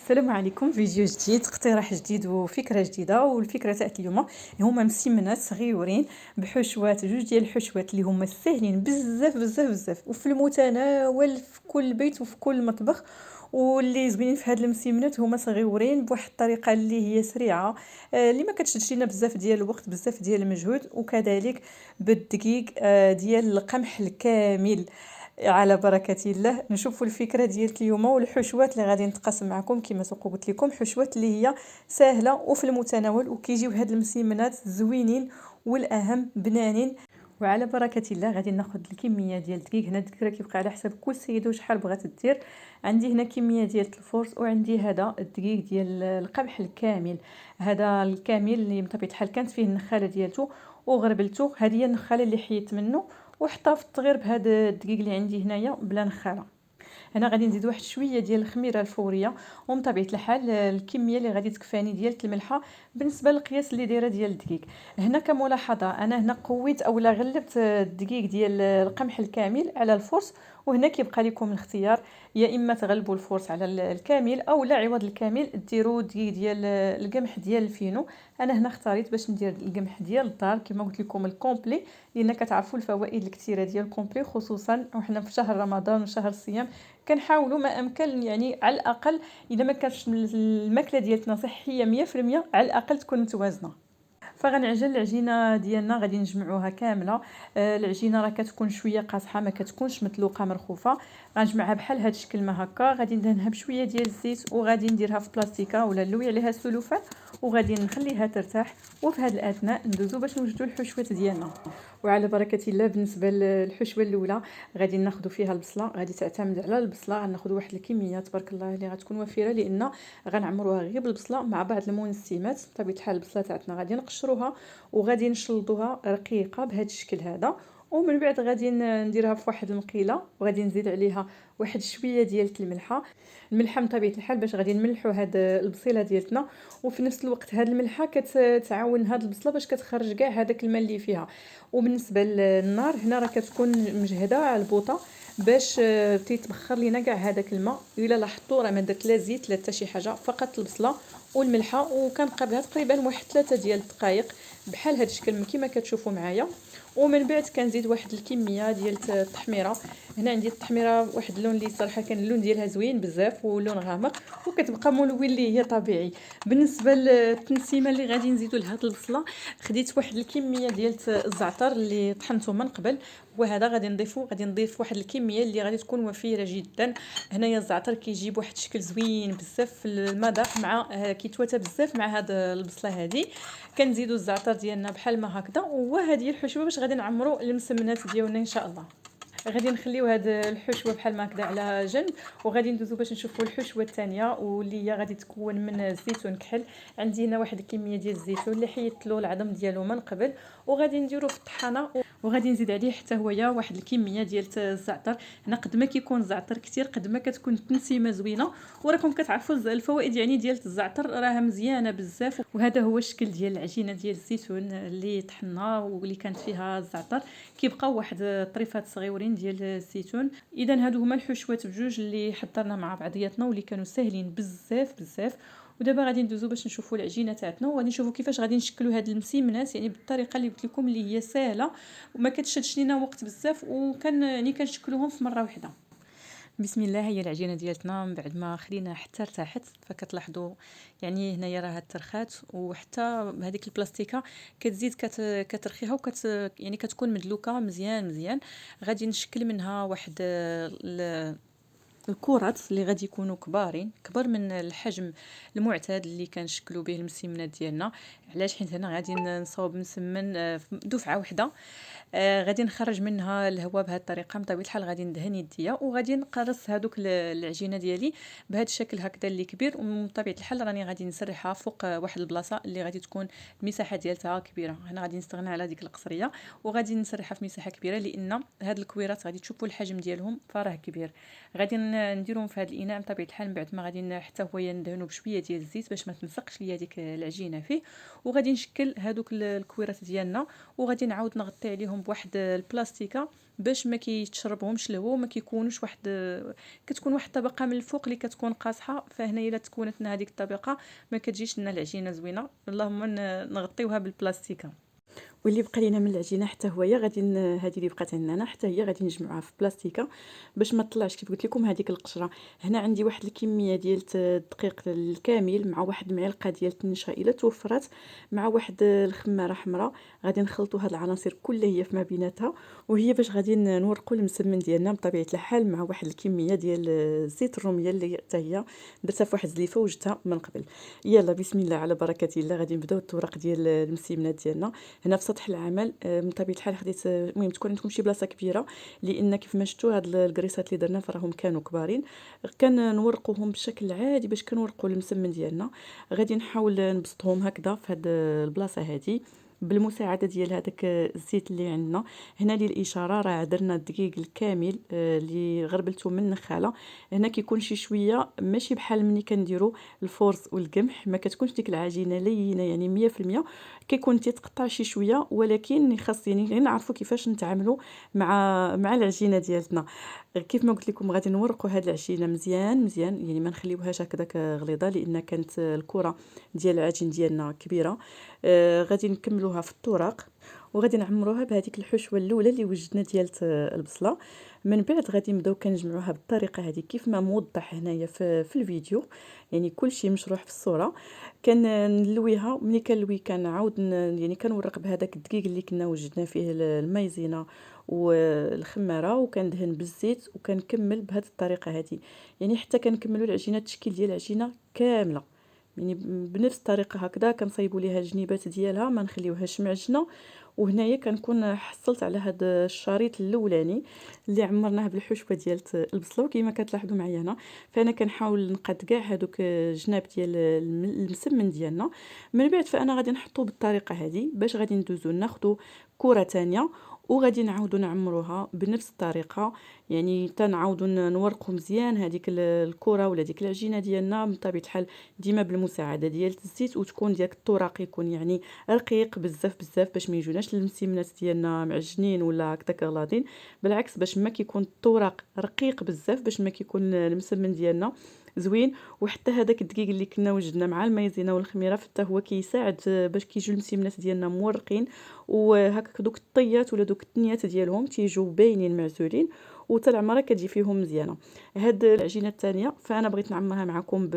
السلام عليكم. فيديو جديد، اقتراح جديد وفكره جديده. والفكره تاعت اليوم هما مسمنات صغيورين بحشوات، جوج ديال الحشوات اللي هما ساهلين بزاف بزاف بزاف وفي المتناول في كل بيت وفي كل مطبخ. واللي زوينين في هاد المسمنات هما صغيورين بواحد الطريقه اللي هي سريعه، اللي ما كتشدش لينا بزاف ديال الوقت بزاف ديال المجهود، وكذلك بالدقيق ديال القمح الكامل. على بركة الله نشوفوا الفكرة ديال اليوم والحشوات اللي غادي نتقاسم معكم. كما سوق قلت لكم، حشوات اللي هي سهلة وفي المتناول، وكيجيو هاد المسمنات زوينين والاهم بنانين. وعلى بركة الله غادي ناخذ الكمية ديال الدقيق. هنا الدقيق راه كيبقى على حسب كل سيده شحال بغات دير. عندي هنا كمية ديال الفورس، وعندي هذا الدقيق ديال القمح الكامل. هذا الكامل اللي بطبيعة الحال كانت فيه النخالة ديالته وغربلته. هذه هي النخالة اللي حيدت منه واحتفظت غير بهذا الدقيق اللي عندي هنايا بلا نخاله. هنا غادي نزيد واحد شويه ديال الخميره الفوريه، ومن طبيعه الحال الكميه اللي غادي تكفاني ديال الملحه بالنسبه للقياس اللي دايره ديال الدقيق. هنا كملاحظه، انا هنا قويت اولا غلبت الدقيق ديال القمح الكامل على الفرص. وهنا كيبقى لكم الاختيار، يا اما تغلبوا الفرص على الكامل، او لا عوض الكامل ديروا دقيق ديال القمح ديال الفينو. انا هنا اختاريت باش ندير القمح ديال الدار كما قلت لكم الكومبلي، لان كتعرفوا الفوائد الكثيره ديال الكومبلي، خصوصا وحنا في شهر رمضان وشهر الصيام. كنحاولوا ما امكن، يعني على الاقل اذا ما كانش الماكله ديالتنا صحيه 100%، على الاقل تكون متوازنه. فغنعجن العجينه ديالنا، غادي نجمعوها كامله. العجينه راه كتكون شويه قاصحه، ما كتكونش مطلوقه مرخوفه. غنجمعها بحال هذا الشكل ما هكا. غادي ندهنها بشويه ديال الزيت، وغادي نديرها في بلاستيكه ولا نلوي عليها السلوفان، وغادي نخليها ترتاح. وفي هذا الاثناء ندوزو باش نوجدوا الحشوات ديالنا. وعلى بركه الله، بالنسبه للحشوه الاولى غادي ناخذ فيها البصله. غادي تعتمد على البصله، غناخذ واحد الكميه تبارك الله اللي غتكون وفيره، لان غنعمروها غير بالبصله مع بعض المنسمات. بطبيعه الحال البصله تاعتنا غادي نقشروها وغادي نشلضوها رقيقه بهذا الشكل هذا. ومن بعد غادي نديرها في واحد المقيله، وغادي نزيد عليها واحد شويه ديال الملحه. الملحه من طبيعه الحال باش غادي نملحوا هاد البصيله ديالتنا، وفي نفس الوقت هاد الملحه كتعاون هاد البصله باش كتخرج كاع هذاك الماء اللي فيها. وبالنسبه للنار، هنا راه كتكون مجهده على البوطه باش تيتبخر لينا كاع هذاك الماء. الا لاحظتوا راه ما درت لا زيت لا حتى شي حاجه، فقط البصله والملحه، وكنبقى بها تقريبا واحد 3 ديال الدقائق بحال هذا الشكل كما كتشوفوا معايا. ومن بعد كنزيد واحد الكميه ديال التحميره. هنا عندي التحميره واحد اللون اللي صراحه كان اللون ديالها زوين بزاف واللون غامق، وكتبقى ملون اللي هي طبيعي. بالنسبه للتنسيمه اللي غادي نزيدوا لهاد البصله، خديت واحد الكميه ديال الزعتر اللي طحنته من قبل، وهذا غادي نضيف واحد الكميه اللي غادي تكون وفيره جدا. هنايا الزعتر كيجيب واحد الشكل زوين بزاف في المذاق، مع كيتواتى بزاف مع هاد البصله هذه. كنزيدوا الزعتر ديالنا بحال ما هكذا. وهذه الحشوه باش غادي نعمروا المسمنات ديالنا ان شاء الله. غادي نخليو هاد الحشوه بحال ما هكذا على جنب، وغادي ندوزو باش نشوفوا الحشوه الثانيه، واللي هي غادي تكون من الزيتون كحل. عندي هنا واحد الكميه ديال الزيتون اللي حيدت له العظم ديالو من قبل، وغادي نديرو في الطحانه، وغادي نزيد عليه حتى هويا واحد الكميه ديال الزعتر. هنا قد ما كيكون الزعتر كتير قد ما كتكون التنسيمه زوينه. وراكم كتعرفوا الفوائد يعني ديال الزعتر راها مزيانه بزاف. وهذا هو الشكل ديال العجينه ديال الزيتون اللي طحنا واللي كانت فيها الزعتر. كيبقاو واحد طريفات صغيورين ديال الزيتون. اذا هادو هما الحشوات بجوج اللي حضرنا مع بعضياتنا واللي كانوا ساهلين بزاف بزاف. ودابا غادي ندوزو باش نشوفوا العجينه تاعتنا، وغادي نشوفوا كيفاش غادي نشكلوا هاد المسيمنات، يعني بالطريقه اللي قلت لكم اللي هي سهله وما كتشدش لينا وقت بزاف، يعني كنشكلوهم في مره واحده. بسم الله. هي العجينه ديالتنا من بعد ما خلينا حتى ارتاحت، فكتلاحظوا يعني هنايا راها ترخات، وحتى هذيك البلاستيكه كتزيد كترخيها يعني كتكون مدلوكه مزيان مزيان. غادي نشكل منها واحد الكرات اللي غادي يكونوا كبار من الحجم المعتاد اللي كنشكلوا به المسمنات ديالنا. علاش؟ حيت هنا غادي نصاوب مسمن في دفعه واحده. غادي نخرج منها الهواء بهذه الطريقه. بطبيعه الحال غادي ندهن يديا وغادي نقرص هذوك العجينه ديالي بهذا الشكل هكذا اللي كبير. وبطبيعه الحال راني غادي نسرحها فوق واحد البلاصه اللي غادي تكون المساحه ديالتها كبيره. هنا غادي نستغنى على ديك القصريه وغادي نسرحها في مساحه كبيره، لان هاد الكويرات غادي تشوفوا الحجم ديالهم فراه كبير. غادي نديرهم في هذا الاناء بطبيعه الحال. من بعد ما غادي حتى هو ندهنوا بشويه ديال الزيت باش ما تلصقش ليا ديك العجينه فيه. وغادي نشكل هذوك الكويرات ديالنا، وغادي نعاود نغطي عليهم بواحد البلاستيكه باش ما كيتشربهمش الهواء وما كيكونوش واحد، كتكون واحد الطبقه من الفوق اللي كتكون قاصحه. فهنايا الا تكونت لنا هذيك الطبقه ما كتجيش لنا العجينه زوينه. اللهم نغطيوها بالبلاستيكه. واللي بقى لينا من العجينه حتى هي غادي هذه اللي بقات عندنا حتى هي غادي نجمعوها في بلاستيكه باش ما تطلعش كيف قلت لكم هذيك القشره. هنا عندي واحد الكميه ديال الدقيق الكامل مع واحد المعلقه ديال النشا الا توفرت مع واحد الخماره حمراء. غادي نخلطوا هاد العناصر كلها هي فيما بيناتها، وهي باش غادي نورقوا المسمن ديالنا بطبيعه الحال مع واحد الكميه ديال زيت الروميه اللي حتى هي درتها في واحد الزليفه وجدتها من قبل. يلا بسم الله على بركه الله غادي نبداو التورق ديال المسمنات ديالنا. هنا في سطح العمل من طبيعه الحال خديت، المهم تكون عندكم شي بلاصه كبيره، لان كيف ما شفتوا هاد الكريسات اللي درنا فراهم كانوا كبارين. كنورقوهم بشكل عادي باش كنورقوا المسمن ديالنا. غادي نحاول نبسطهم هكذا في هاد البلاصه هذه بالمساعده ديال هذاك الزيت اللي عندنا. هنا للاشاره راه درنا الدقيق الكامل اللي غربلته من النخاله. هنا كيكون شي شويه ماشي بحال ملي كنديروا الفورز والقمح، ما كتكونش ديك العجينه لينه يعني 100%، كيكون تيتقطع شي شويه، ولكن خاص يعني غير نعرفوا كيفاش نتعاملوا مع العجينه ديالتنا. كيف ما قلت لكم غادي نورقوا هاد العجينه مزيان مزيان، يعني ما نخليوهاش هكذاك غليظه لان كانت الكره ديال العجين ديالنا كبيره. غادي نكملوها في الطرق وغادي نعمروها بهذيك الحشوه الاولى اللي وجدنا ديال البصله. من بعد غادي نبداو كنجمعوها بالطريقه هذه كيف ما موضح هنايا في الفيديو، يعني كلشي مشروح في الصوره. كنلويها، ملي كنلوي كنعاود يعني كنورق بهذاك الدقيق اللي كنا وجدنا فيه المايزينا والخماره، وكندهن بالزيت وكنكمل بهذه الطريقه هذه. يعني حتى كنكملوا العجينه التشكيل ديال العجينه كامله، يعني بنفس الطريقه هكذا كنصايبوا ليها الجنيبات ديالها ما نخليوهاش معجنه. وهنايا كنكون حصلت على هذا الشريط الاولاني اللي عمرناه بالحشوه ديال البصله. وكما كتلاحظوا معايا هنا فانا كنحاول نقاد كاع هذوك الجناب ديال المسمن ديالنا. من بعد فانا غادي نحطو بالطريقه هذه باش غادي ندوزو ناخذ كره تانية وغادي نعاودو نعمروها بنفس الطريقه. يعني تنعاودو نورقو مزيان هذيك الكره ولا ديك العجينه ديالنا بطبيعه الحال ديما بالمساعده ديال الزيت، وتكون ديك الطرق يكون يعني رقيق بزاف بزاف باش ما يجوناش المسمنات ديالنا معجنين ولا هكذاك غلاضين. بالعكس باش ما كيكون الطرق رقيق بزاف باش ما كيكون المسمن ديالنا زوين. وحتى هذاك الدقيق اللي كنا وجدنا مع المايزينا والخميره حتى هو كيساعد باش كيجيو المسمنات ديالنا مورقين، وهكاك دوك الطيات ولا دوك التنيات ديالهم تيجيو باينين معزولين وحتى العمره كتجي فيهم مزيانه. هاد العجينه الثانيه فانا بغيت نعمرها معكم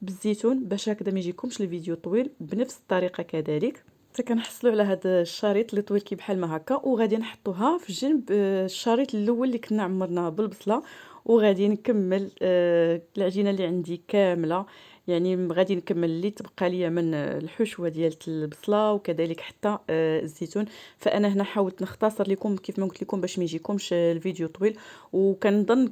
بالزيتون باش هكذا ما يجيكمش الفيديو طويل. بنفس الطريقه كذلك حتى كنحصلوا على هذا الشريط اللي طويل كي بحال ما هكا، وغادي نحطوها في جنب الشريط الاول اللي كنا عمرناه بالبصله. وغادي نكمل العجينه اللي عندي كامله، يعني غادي نكمل اللي تبقى ليا من الحشوه ديال البصله وكذلك حتى الزيتون. فانا هنا حاولت نختصر لكم كيف ما قلت لكم باش ما يجيكمش الفيديو طويل، وكنظن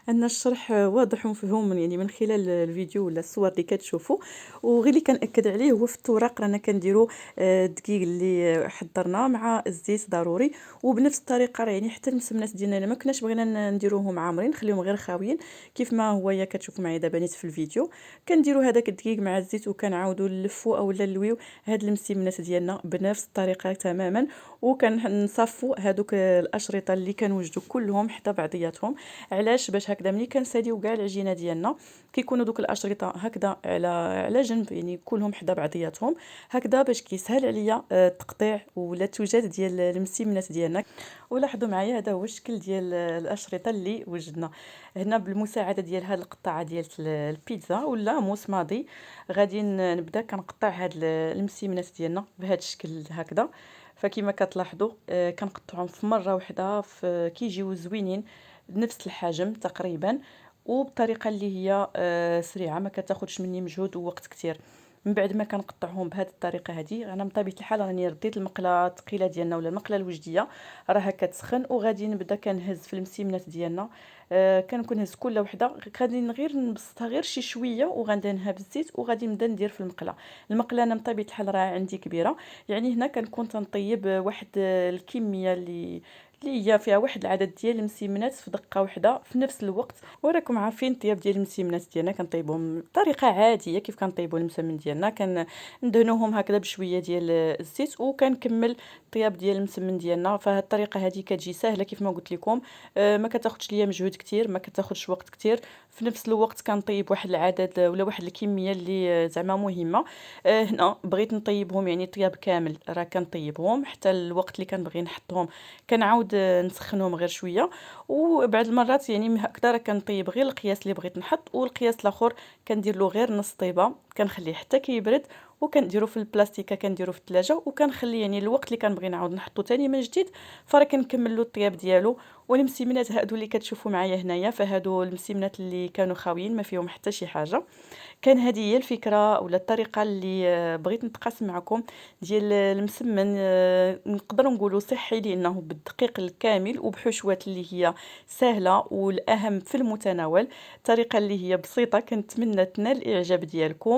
ان الشرح واضح ومفهوم يعني من خلال الفيديو ولا الصور اللي كتشوفوا. وغير اللي كنأكد عليه هو في التوراق رانا كنديروا الدقيق اللي حضرناه مع الزيت ضروري. وبنفس الطريقه يعني حتى المسمنات ديالنا ما كناش بغينا نديروهم عامرين، نخليهم غير خاويين كيف ما هو يا كتشوفوا معايا دابا نيت في الفيديو. كنديروا هذاك الدقيق مع الزيت وكنعاودوا نلفوا اولا نلويو هاد المسمنات ديالنا بنفس الطريقه تماما. وكنصفوا هذوك الاشرطه اللي كنوجدوا كلهم حتى بعضياتهم. علاش؟ باش هكذا ملي كنساليو كاع العجينه ديالنا كيكونوا دوك الاشرطه هكذا على جنب، يعني كلهم حدا بعضياتهم هكذا باش كيسهل عليا التقطيع ولا التوجد ديال المسمنات ديالنا. ولاحظوا معايا هذا هو الشكل ديال الاشرطه اللي وجدنا هنا بالمساعده ديال هذه القطعه ديال البيتزا ولا موس ماضي. غادي نبدا كنقطع هاد المسمنات ديالنا بهذا الشكل هكذا. فكما كتلاحظوا كنقطعهم في مره واحده كيجيو زوينين بنفس الحجم تقريبا، وبطريقه اللي هي سريعه ما كتاخذش مني مجهود ووقت كتير. من بعد ما كنقطعهم بهذه الطريقه هذه انا بطبيعه الحال راني رديت المقله الثقيله ديالنا ولا المقله الوجديه راها كتسخن، وغادي نبدا كنهز في المسمنات ديالنا. كنكون نهز كل وحده غادي غير نبسطها غير شي شويه وغندهنها بالزيت وغادي نبدا ندير في المقله انا بطبيعه الحال راه عندي كبيره، يعني هنا كنكون تنطيب واحد الكميه اللي اللي هي فيها واحد العدد ديال المسيمنات في دقة واحدة في نفس الوقت. وراكم عارفين الطياب ديال المسيمنات ديالنا كنطيبوهم بطريقة عادية كيف كنطيبوا المسمن ديالنا، كندهنوهم هكذا بشوية ديال الزيت وكنكمل الطياب ديال المسمن ديالنا. فهاد الطريقة هذه كتجي سهلة كيف ما قلت لكم، ما كتاخذش ليا مجهود كتير، ما كتاخذش وقت كتير. في نفس الوقت كنطيب واحد العدد ولا واحد الكمية اللي زعما مهمة. هنا بغيت نطيبهم يعني طياب كامل راه كنطيبهم حتى الوقت اللي كنبغي نحطهم كنعاود نسخنهم غير شويه. وبعد المرات يعني هكذا راه كنطيب غير القياس اللي بغيت نحط، والقياس الاخر كندير له غير نص طيبه، كنخليه حتى كيبرد وكنديرو في البلاستيكه، كنديرو في الثلاجه وكنخلي يعني الوقت اللي كنبغي نعاود نحطو تاني من جديد فراه كنكمل له الطياب ديالو. والمسيمنات هادو اللي كتشوفوا معايا هنايا فهادو المسيمنات اللي كانوا خاويين ما فيهم حتى شي حاجه. كان هذه هي الفكرة ولا الطريقة اللي بغيت نتقاسم معكم ديال المسمن، نقدر نقولوا صحي لأنه بالدقيق الكامل وبحشوات اللي هي سهلة والأهم في المتناول، طريقة اللي هي بسيطة. كنتمنى تنال الإعجاب ديالكم.